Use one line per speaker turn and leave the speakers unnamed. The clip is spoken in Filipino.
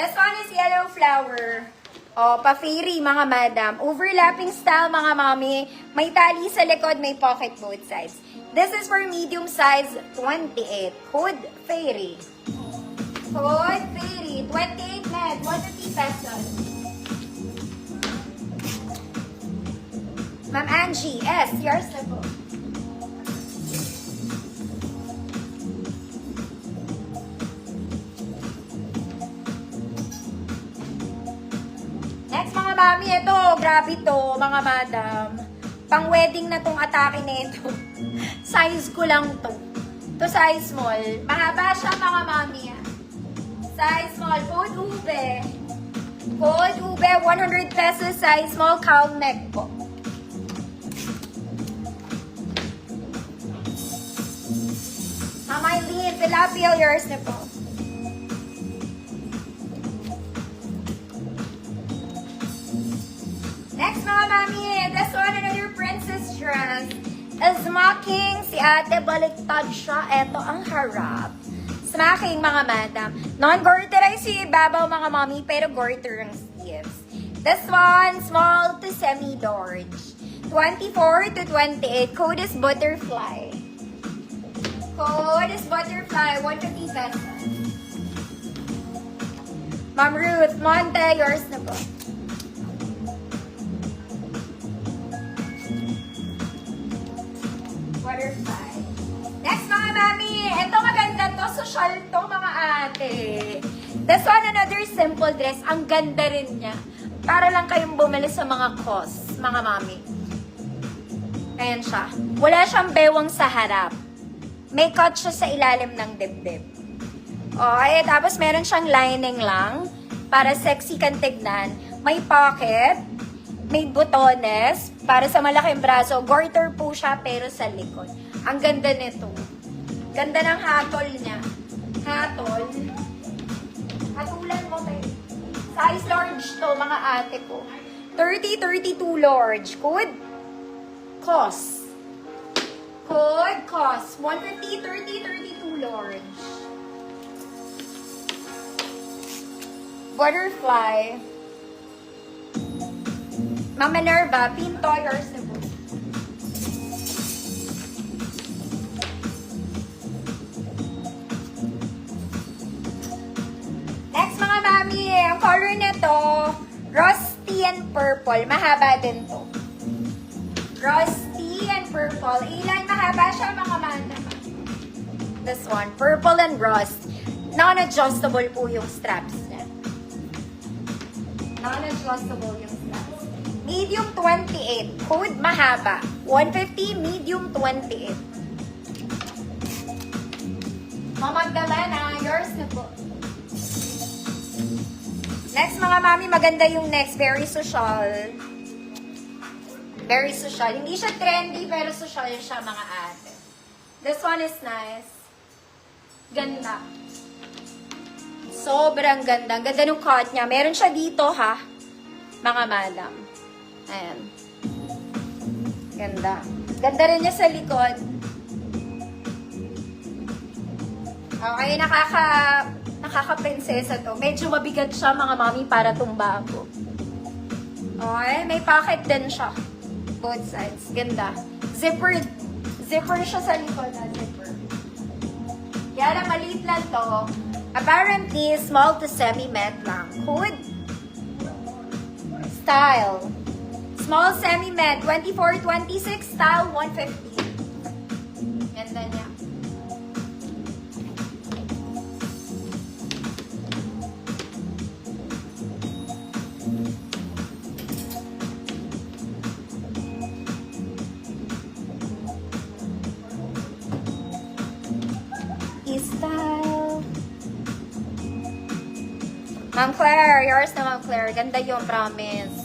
This one is yellow flower. O, pa-fairy, mga madam. Overlapping style, mga mami. May tali sa likod, may pocket both sides. This is for medium size, 28. Hood fairy. Hood fairy, 28 net, 150 pesos. Ma'am Angie, yes, yours na po. Next, mga mami, ito, grabe to, mga madam. Pang-wedding na tong atake na ito. Size ko lang to. To size small. Mahaba siya, mga mami. Size small. Code ube. Code ube, 100 pesos. Size small, cowl neck po. Mama Eileen, tilapia, yours na po. Next, mga mami, this one, another princess dress. Smacking, si ate, baliktad siya. Ito ang harap. Smacking, mga madam. Non-garterized si ibabaw, mga mami, pero garter ang sleeves. This one, small to semi-large. 24 to 28. Code is butterfly. Code is butterfly, 150 pesos. Ma'am Ruth, Monte, yours na po. Butterfly. Next, mga mami. Ito maganda to. Social to, mga ate. This one, another simple dress. Ang ganda rin niya. Para lang kayong bumili sa mga COS, mga mami. Ayan siya. Wala siyang bewang sa harap. May cut siya sa ilalim ng dibdib. Okay, tapos meron siyang lining lang. Para sexy kang tignan. May pocket. May butones. Para sa malaking braso. Garter po siya pero sa likod. Ang ganda nito. Ganda ng hatol niya. Hatol. Hatulan mo tayo. Size large to, mga ate ko. 30-32 large. Code? Cost. Code? Cost. 150-30-32 large. Butterfly. Mama Nerva, Pinto, yours na po. Next, mga mami, ang color nito, rusty and purple. Mahaba din to. Rusty and purple. Ilan mahaba siya, mga mami? This one, purple and rust. Non-adjustable po yung straps niya. Non-adjustable yung straps. Medium 28. Code mahaba. 150, medium 28. Mama Magdalena, yours na po. Next, mga mami, maganda yung next. Very social. Very social. Hindi siya trendy, pero social siya, mga ate. This one is nice. Ganda. Sobrang ganda. Ang ganda ng cut niya. Meron siya dito, ha? Mga madam. Ayan. Ganda. Ganda rin niya sa likod. Okay, nakaka-prinsesa to. Medyo mabigat siya, mga mami, para tumba ako. Okay, may pocket din siya. Both sides. Ganda. Zipper. Zipper siya sa likod, na zipper. Kaya lang, maliit lang to. Apparently, small to semi-met lang. Hood. Style. Small semi-med, 24-26, style 150. Ganda niya. Style. Ma'am Claire, yours na, Ma'am Claire. Ganda yung promise.